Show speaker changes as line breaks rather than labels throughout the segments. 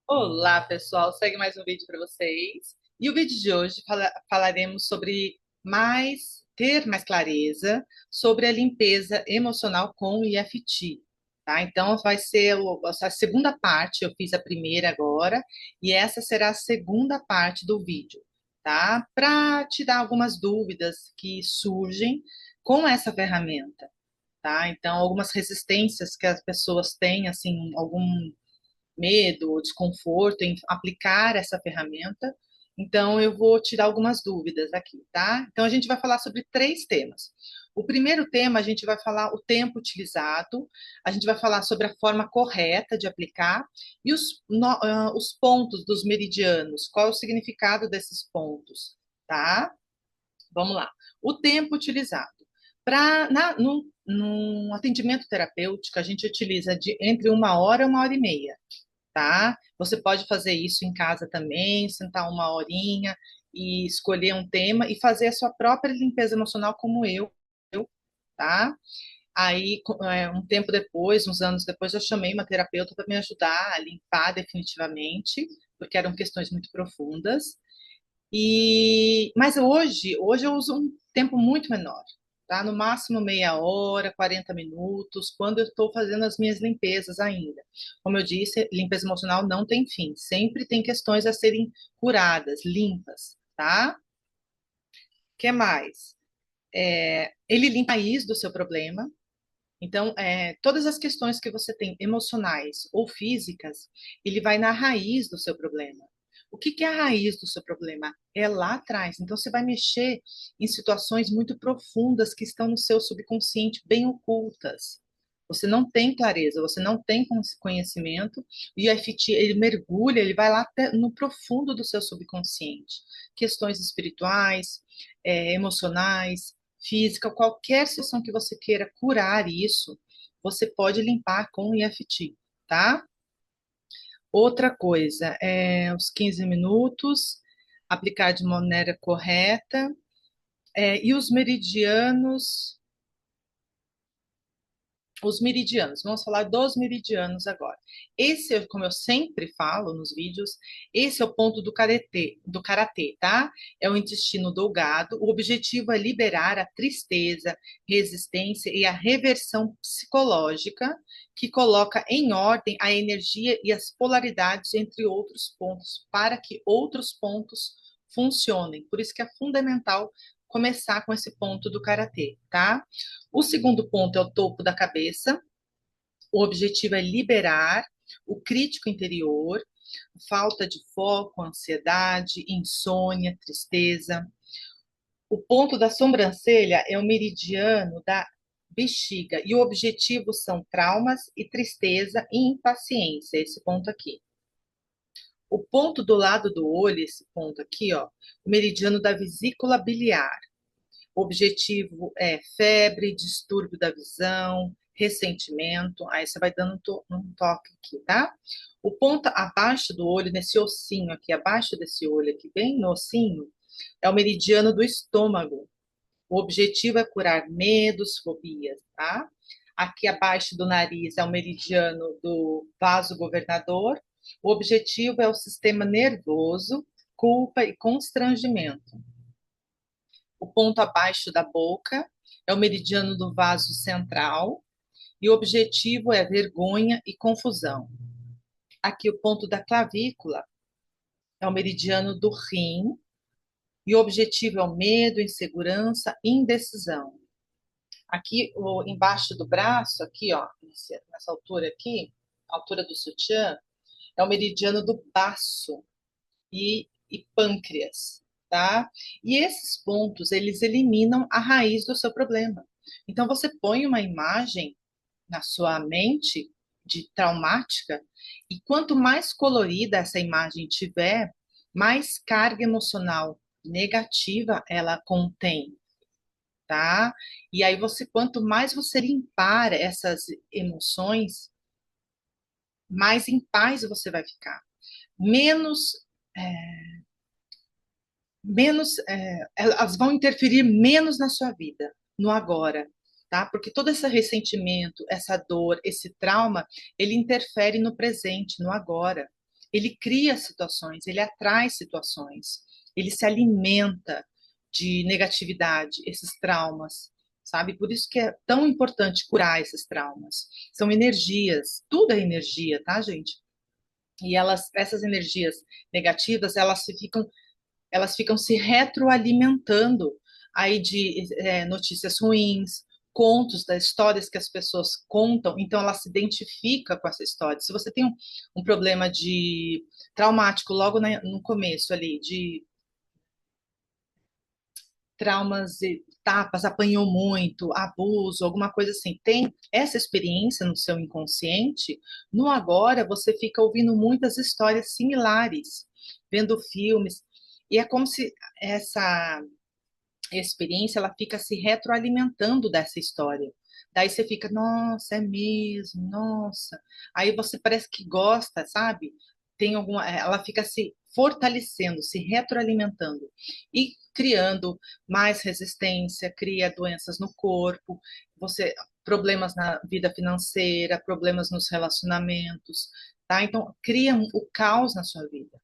Olá, pessoal. Segue mais um vídeo para vocês. E o vídeo de hoje falaremos sobre ter mais clareza sobre a limpeza emocional com o EFT, tá? Então, vai ser a segunda parte. Eu fiz a primeira agora e essa será a segunda parte do vídeo, tá? Para te dar algumas dúvidas que surgem com essa ferramenta, tá? Então, algumas resistências que as pessoas têm, assim, algum medo ou desconforto em aplicar essa ferramenta. Então, eu vou tirar algumas dúvidas aqui, tá? Então, a gente vai falar sobre três temas. O primeiro tema, a gente vai falar o tempo utilizado, a gente vai falar sobre a forma correta de aplicar e os pontos dos meridianos, qual é o significado desses pontos, tá? Vamos lá. O tempo utilizado. Num atendimento terapêutico, a gente utiliza entre 1 hora e 1 hora e meia, tá? Você pode fazer isso em casa também, sentar 1 horinha e escolher um tema e fazer a sua própria limpeza emocional como tá? Aí, um tempo depois, uns anos depois, eu chamei uma terapeuta para me ajudar a limpar definitivamente, porque eram questões muito profundas. Mas hoje eu uso um tempo muito menor, tá? No máximo meia hora, 40 minutos, quando eu estou fazendo as minhas limpezas ainda. Como eu disse, limpeza emocional não tem fim, sempre tem questões a serem curadas, limpas, tá? O que mais? Ele limpa a raiz do seu problema. Então, todas as questões que você tem emocionais ou físicas, ele vai na raiz do seu problema. O que que é a raiz do seu problema? É lá atrás. Então, você vai mexer em situações muito profundas que estão no seu subconsciente, bem ocultas. Você não tem clareza, você não tem conhecimento, e o EFT, ele mergulha, ele vai lá até no profundo do seu subconsciente. Questões espirituais, emocionais, física, qualquer situação que você queira curar isso, você pode limpar com o EFT, tá? Outra coisa, os 15 minutos, aplicar de maneira correta, e os meridianos, vamos falar dos meridianos agora. Esse, como eu sempre falo nos vídeos, esse é o ponto do karatê, tá? É o intestino delgado. O objetivo é liberar a tristeza, resistência e a reversão psicológica, que coloca em ordem a energia e as polaridades entre outros pontos, para que outros pontos funcionem. Por isso que é fundamental começar com esse ponto do karatê, tá? O segundo ponto é o topo da cabeça. O objetivo é liberar o crítico interior, falta de foco, ansiedade, insônia, tristeza. O ponto da sobrancelha é o meridiano da bexiga e o objetivo são traumas e tristeza e impaciência, esse ponto aqui. O ponto do lado do olho, esse ponto aqui, ó, o meridiano da vesícula biliar. O objetivo é febre, distúrbio da visão, ressentimento. Aí você vai dando um toque aqui, tá? O ponto abaixo do olho, nesse ossinho aqui, abaixo desse olho aqui, bem no ossinho, é o meridiano do estômago. O objetivo é curar medos, fobias, tá? Aqui abaixo do nariz é o meridiano do vaso governador. O objetivo é o sistema nervoso, culpa e constrangimento. O ponto abaixo da boca é o meridiano do vaso central e o objetivo é vergonha e confusão. Aqui o ponto da clavícula é o meridiano do rim e o objetivo é o medo, insegurança, indecisão. Aqui embaixo do braço, aqui ó, nessa altura aqui, altura do sutiã, é o meridiano do baço e pâncreas, tá? E esses pontos, eles eliminam a raiz do seu problema. Então, você põe uma imagem na sua mente de traumática, e quanto mais colorida essa imagem tiver, mais carga emocional negativa ela contém, tá? E aí quanto mais você limpar essas emoções, mais em paz você vai ficar. Menos é, elas vão interferir menos na sua vida, no agora, tá? Porque todo esse ressentimento, essa dor, esse trauma, ele interfere no presente, no agora. ele cria situações, ele atrai situações, ele se alimenta de negatividade, esses traumas, sabe? Por isso que é tão importante curar esses traumas. São energias, tudo é energia, tá, gente? E essas energias negativas, elas ficam se retroalimentando aí de notícias ruins, contos das histórias que as pessoas contam, então ela se identifica com essa história. Se você tem um problema de traumático logo no começo ali, de traumas, tapas, apanhou muito, abuso, alguma coisa assim, tem essa experiência no seu inconsciente, no agora você fica ouvindo muitas histórias similares, vendo filmes, e é como se essa experiência ela fica se retroalimentando dessa história. Daí você fica, nossa, é mesmo, nossa. Aí você parece que gosta, sabe? Tem alguma, ela fica se fortalecendo, se retroalimentando e criando mais resistência, cria doenças no corpo, você problemas na vida financeira, problemas nos relacionamentos, tá? Então cria o caos na sua vida.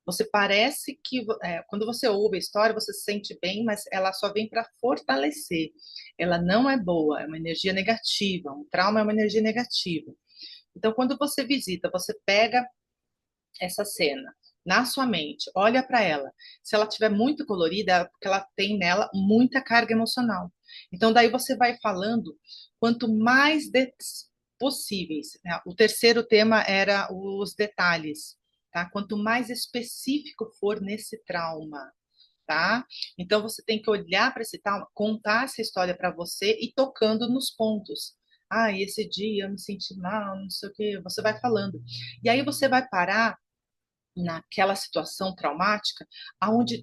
Você parece que, quando você ouve a história, você se sente bem, mas ela só vem para fortalecer. Ela não é boa, é uma energia negativa. Um trauma é uma energia negativa. Então, quando você visita, você pega essa cena na sua mente, olha para ela. Se ela tiver muito colorida, é porque ela tem nela muita carga emocional. Então, daí você vai falando quanto mais possíveis. Né? O terceiro tema era os detalhes, tá? Quanto mais específico for nesse trauma, tá? Então você tem que olhar para esse trauma, contar essa história para você e tocando nos pontos. Ah, esse dia eu me senti mal, não sei o quê. Você vai falando. E aí você vai parar naquela situação traumática aonde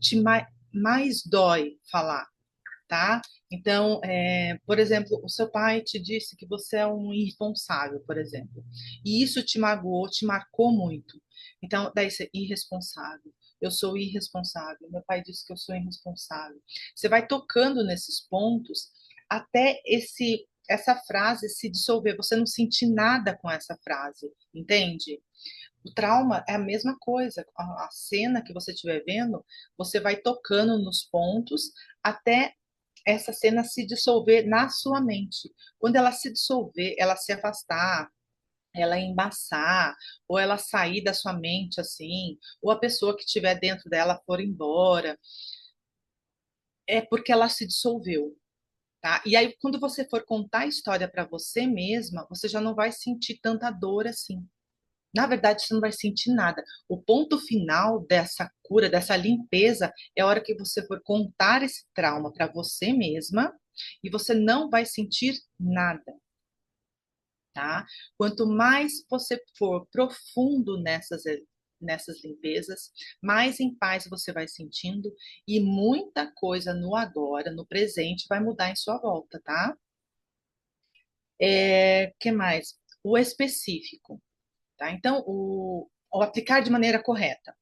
mais dói falar, tá? Então, por exemplo, o seu pai te disse que você é um irresponsável, por exemplo, e isso te magoou, te marcou muito. Então, daí você, irresponsável. Eu sou irresponsável. Meu pai disse que eu sou irresponsável. Você vai tocando nesses pontos até essa frase se dissolver. Você não sentir nada com essa frase, entende? O trauma é a mesma coisa. A cena que você estiver vendo, você vai tocando nos pontos até essa cena se dissolver na sua mente. Quando ela se dissolver, ela se afastar, ela embaçar, ou ela sair da sua mente assim, ou a pessoa que estiver dentro dela for embora, é porque ela se dissolveu. Tá? E aí, quando você for contar a história para você mesma, você já não vai sentir tanta dor assim. Na verdade, você não vai sentir nada. O ponto final dessa cura, dessa limpeza, é a hora que você for contar esse trauma para você mesma e você não vai sentir nada, tá? Quanto mais você for profundo nessas limpezas, mais em paz você vai sentindo e muita coisa no agora, no presente, vai mudar em sua volta, tá? Que mais? O específico. Tá? Então, o aplicar de maneira correta.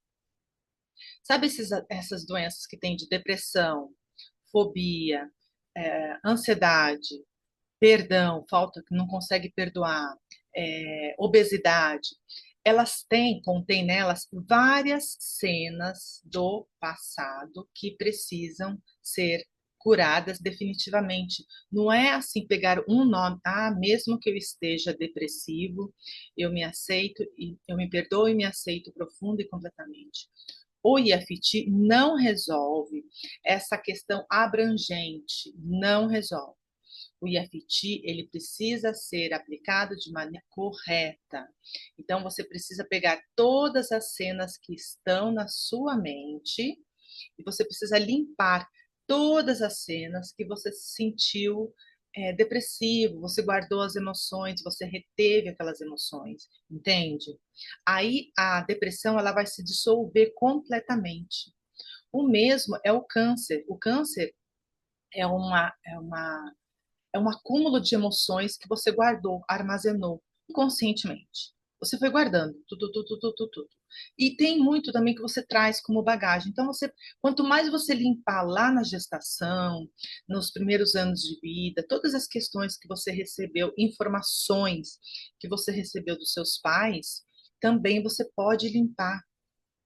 Sabe essas doenças que tem de depressão, fobia, ansiedade, perdão, falta que não consegue perdoar, obesidade? Elas contém nelas várias cenas do passado que precisam ser curadas definitivamente. Não é assim pegar um nome, mesmo que eu esteja depressivo, eu me aceito e eu me perdoo e me aceito profundo e completamente. O IFT não resolve essa questão abrangente, não resolve. O IFT, ele precisa ser aplicado de maneira correta. Então, você precisa pegar todas as cenas que estão na sua mente e você precisa limpar todas as cenas que você sentiu depressivo, você guardou as emoções, você reteve aquelas emoções, entende? Aí a depressão ela vai se dissolver completamente. O mesmo é o câncer. O câncer é um acúmulo de emoções que você guardou, armazenou inconscientemente. Você foi guardando tudo, tudo, tudo, tudo, tudo. E tem muito também que você traz como bagagem. Então, quanto mais você limpar lá na gestação, nos primeiros anos de vida, todas as questões que você recebeu, informações que você recebeu dos seus pais, também você pode limpar,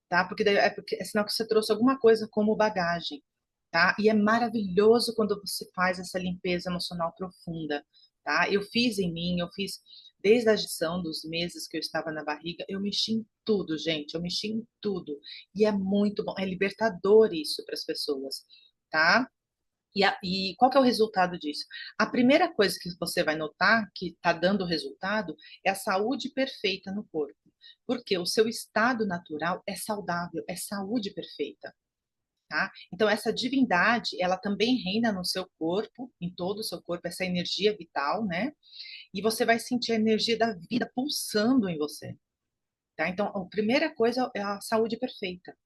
tá? Porque porque é sinal que você trouxe alguma coisa como bagagem, tá? E é maravilhoso quando você faz essa limpeza emocional profunda, tá? Eu fiz em mim, eu fiz desde a gestação dos meses que eu estava na barriga, eu mexi em tudo, gente, eu mexi em tudo. E é muito bom, é libertador isso para as pessoas, tá? E qual que é o resultado disso? A primeira coisa que você vai notar que está dando resultado é a saúde perfeita no corpo. Porque o seu estado natural é saudável, é saúde perfeita, tá? Então, essa divindade, ela também reina no seu corpo, em todo o seu corpo, essa energia vital, né? E você vai sentir a energia da vida pulsando em você, tá? Então, a primeira coisa é a saúde perfeita.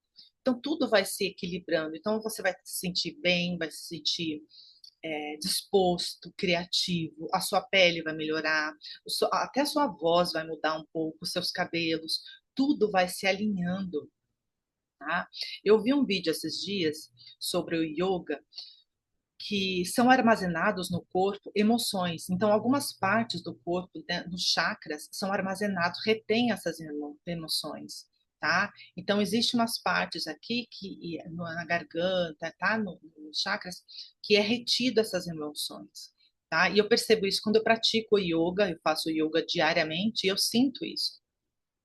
Então, tudo vai se equilibrando. Então, você vai se sentir bem, vai se sentir disposto, criativo, a sua pele vai melhorar, até a sua voz vai mudar um pouco, os seus cabelos, tudo vai se alinhando, tá? Eu vi um vídeo esses dias sobre o yoga, que são armazenados no corpo emoções. Então, algumas partes do corpo, né, nos chakras, são armazenados, retém essas emoções, tá? Então, existem umas partes aqui que na garganta, tá? Nos chakras, que é retido essas emoções, tá? E eu percebo isso quando eu pratico yoga, eu faço yoga diariamente, e eu sinto isso.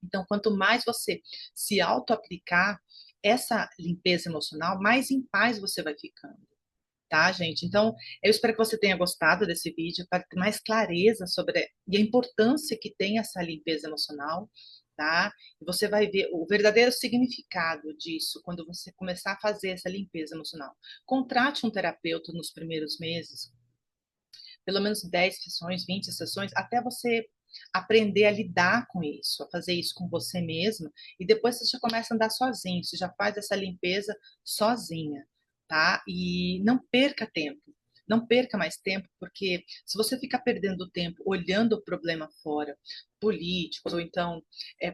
Então, quanto mais você se auto-aplicar essa limpeza emocional, mais em paz você vai ficando, tá, gente? Então, eu espero que você tenha gostado desse vídeo para ter mais clareza sobre a importância que tem essa limpeza emocional, tá? E você vai ver o verdadeiro significado disso quando você começar a fazer essa limpeza emocional. Contrate um terapeuta nos primeiros meses, pelo menos 10 sessões, 20 sessões, até você aprender a lidar com isso, a fazer isso com você mesma, e depois você já começa a andar sozinho, você já faz essa limpeza sozinha, tá? E não perca tempo. Não perca mais tempo, porque se você ficar perdendo tempo olhando o problema fora, políticos, ou então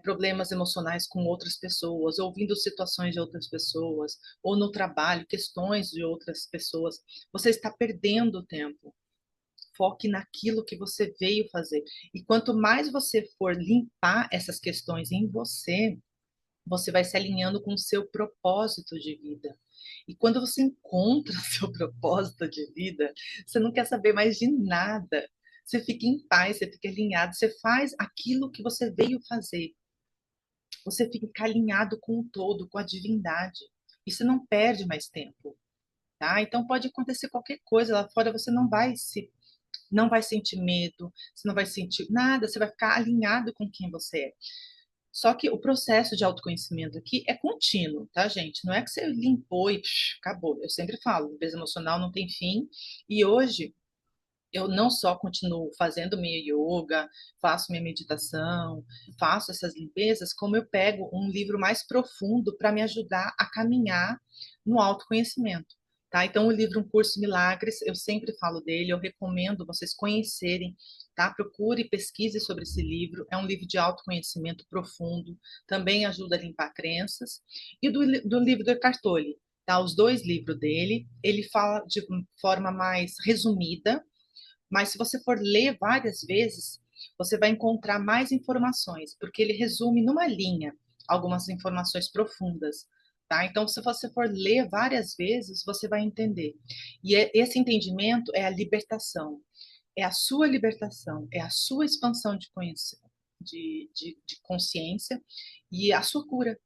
problemas emocionais com outras pessoas, ouvindo situações de outras pessoas, ou no trabalho, questões de outras pessoas, você está perdendo tempo. Foque naquilo que você veio fazer. E quanto mais você for limpar essas questões em você, você vai se alinhando com o seu propósito de vida. E quando você encontra o seu propósito de vida, você não quer saber mais de nada. Você fica em paz, você fica alinhado, você faz aquilo que você veio fazer. Você fica alinhado com o todo, com a divindade. E você não perde mais tempo, tá? Então pode acontecer qualquer coisa lá fora, você não vai sentir medo, você não vai sentir nada, você vai ficar alinhado com quem você é. Só que o processo de autoconhecimento aqui é contínuo, tá, gente? Não é que você limpou e acabou. Eu sempre falo, limpeza emocional não tem fim. E hoje eu não só continuo fazendo minha yoga, faço minha meditação, faço essas limpezas, como eu pego um livro mais profundo para me ajudar a caminhar no autoconhecimento. Tá? Então, o livro Um Curso em Milagres, eu sempre falo dele, eu recomendo vocês conhecerem, tá? Procure e pesquise sobre esse livro. É um livro de autoconhecimento profundo, também ajuda a limpar crenças. E do livro do Eckhart Tolle, tá? Os dois livros dele, ele fala de forma mais resumida, mas se você for ler várias vezes, você vai encontrar mais informações, porque ele resume numa linha algumas informações profundas, tá? Então, se você for ler várias vezes, você vai entender. E esse entendimento é a libertação, é a sua libertação, é a sua expansão de conhecimento, de consciência e a sua cura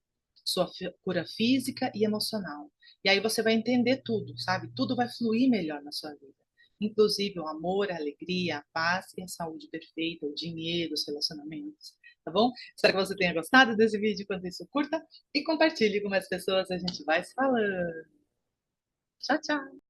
física e emocional. E aí você vai entender tudo, sabe? Tudo vai fluir melhor na sua vida, inclusive o amor, a alegria, a paz e a saúde perfeita, o dinheiro, os relacionamentos, tá bom? Espero que você tenha gostado desse vídeo. Quanto isso, curta e compartilhe com mais pessoas. A gente vai se falando. Tchau, tchau!